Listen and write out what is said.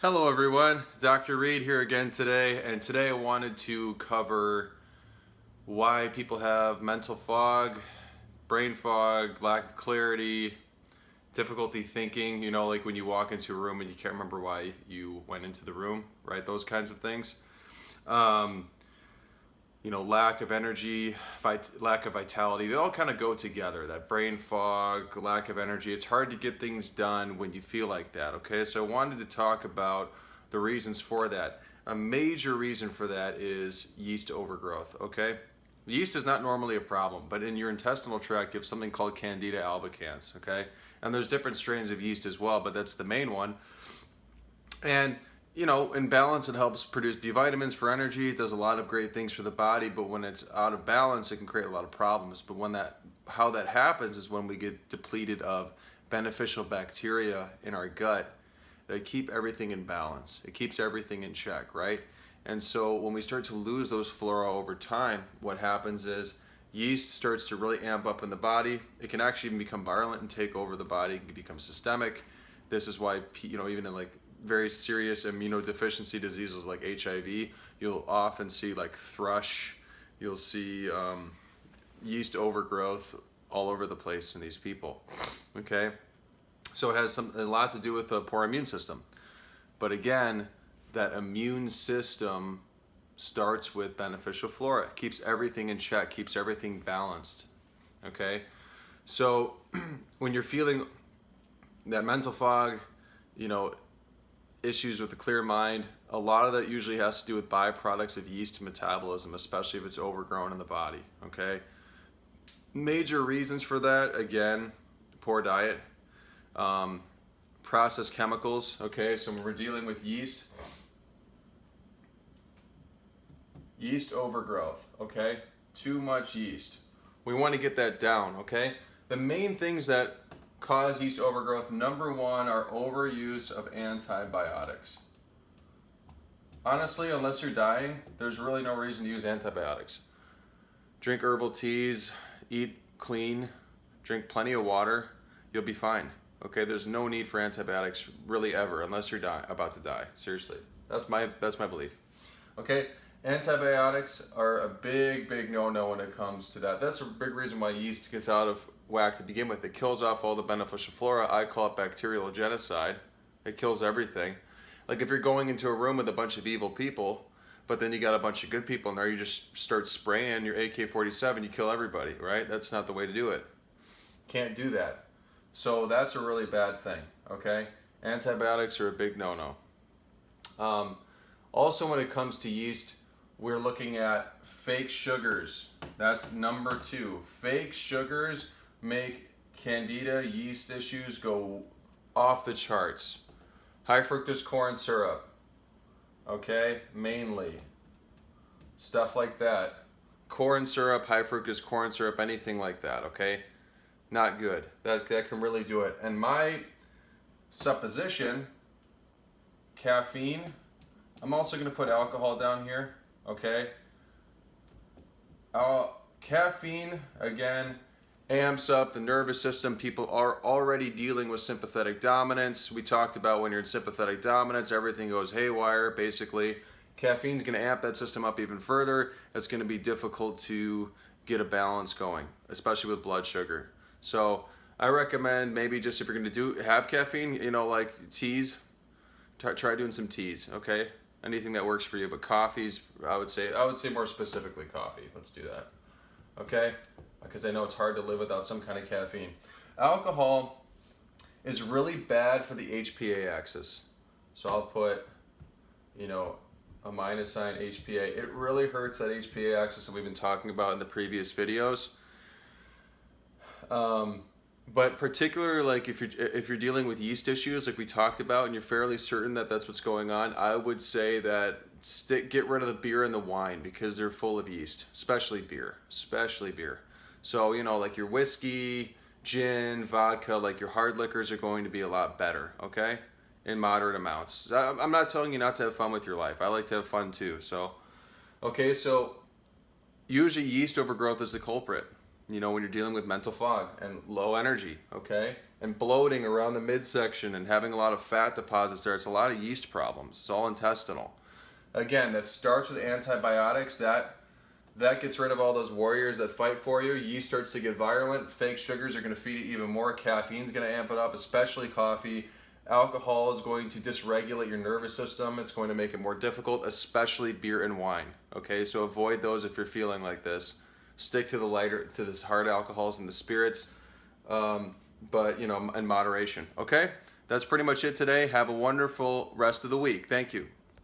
Hello everyone, Dr. Reed here again today, and today I wanted to cover why people have mental fog, brain fog, lack of clarity, difficulty thinking, like when you walk into a room and you can't remember why you went into the room, right? Those kinds of things. Lack of energy, lack of vitality, they all kind of go together. That brain fog, lack of energy, it's hard to get things done when you feel like that, okay? So I wanted to talk about the reasons for that. A major reason for that is yeast overgrowth, okay? Yeast is not normally a problem, but in your intestinal tract you have something called Candida albicans, okay? And there's different strains of yeast as well, but that's the main one. And in balance, it helps produce B vitamins for energy. It does a lot of great things for the body, but when it's out of balance, it can create a lot of problems. But how that happens is when we get depleted of beneficial bacteria in our gut that keep everything in balance. It keeps everything in check, right? And so when we start to lose those flora over time, what happens is yeast starts to really amp up in the body. It can actually even become virulent and take over the body. It can become systemic. This is why, even in very serious immunodeficiency diseases like HIV, you'll often see thrush, you'll see yeast overgrowth all over the place in these people, okay? So it has a lot to do with the poor immune system. But again, that immune system starts with beneficial flora. It keeps everything in check, keeps everything balanced, okay? So when you're feeling that mental fog, issues with the clear mind, a lot of that usually has to do with byproducts of yeast metabolism, especially if it's overgrown in the body, okay? Major reasons for that, again, poor diet, processed chemicals, okay? So when we're dealing with yeast overgrowth, okay? Too much yeast. We want to get that down, okay? The main things that cause yeast overgrowth, number one, are overuse of antibiotics. Honestly, unless you're dying, there's really no reason to use antibiotics. Drink herbal teas, eat clean, drink plenty of water, you'll be fine. Okay, there's no need for antibiotics really ever, unless you're about to die. Seriously, that's my belief. Okay, antibiotics are a big no-no when it comes to that. That's a big reason why yeast gets out of whack to begin with. It kills off all the beneficial flora. I call it bacterial genocide. It kills everything. Like if you're going into a room with a bunch of evil people, but then you got a bunch of good people in there, you just start spraying your AK-47, you kill everybody, right? That's not the way to do it. Can't do that. So that's a really bad thing, okay? Antibiotics are a big no-no. Also, when it comes to yeast, we're looking at fake sugars. That's number two. Fake sugars make Candida yeast issues go off the charts. High fructose corn syrup, okay, mainly. Stuff like that. Corn syrup, high fructose corn syrup, anything like that, okay? Not good. That can really do it. And my supposition, caffeine, I'm also going to put alcohol down here, okay? Caffeine, again, amps up the nervous system. People are already dealing with sympathetic dominance. We talked about when you're in sympathetic dominance, everything goes haywire, basically. Caffeine's going to amp that system up even further. It's going to be difficult to get a balance going, especially with blood sugar. So I recommend maybe just if you're going to have caffeine, like teas, try doing some teas, okay? Anything that works for you, but coffees, I would say more specifically coffee. Let's do that, okay? Because I know it's hard to live without some kind of caffeine. Alcohol is really bad for the HPA axis. So I'll put, a minus sign HPA. It really hurts that HPA axis that we've been talking about in the previous videos. But particularly if you're dealing with yeast issues like we talked about and you're fairly certain that that's what's going on, I would say that get rid of the beer and the wine because they're full of yeast, especially beer. So, like your whiskey, gin, vodka, like your hard liquors are going to be a lot better, okay? In moderate amounts. I'm not telling you not to have fun with your life. I like to have fun too. So, okay, so usually yeast overgrowth is the culprit, when you're dealing with mental fog and low energy, okay? and bloating around the midsection and having a lot of fat deposits there. It's a lot of yeast problems. It's all intestinal. Again, that starts with antibiotics. That gets rid of all those warriors that fight for you. Yeast starts to get virulent. Fake sugars are going to feed it even more. Caffeine's going to amp it up, especially coffee. Alcohol is going to dysregulate your nervous system. It's going to make it more difficult, especially beer and wine. Okay, so avoid those if you're feeling like this. Stick to the hard alcohols and the spirits, but in moderation. Okay, that's pretty much it today. Have a wonderful rest of the week. Thank you.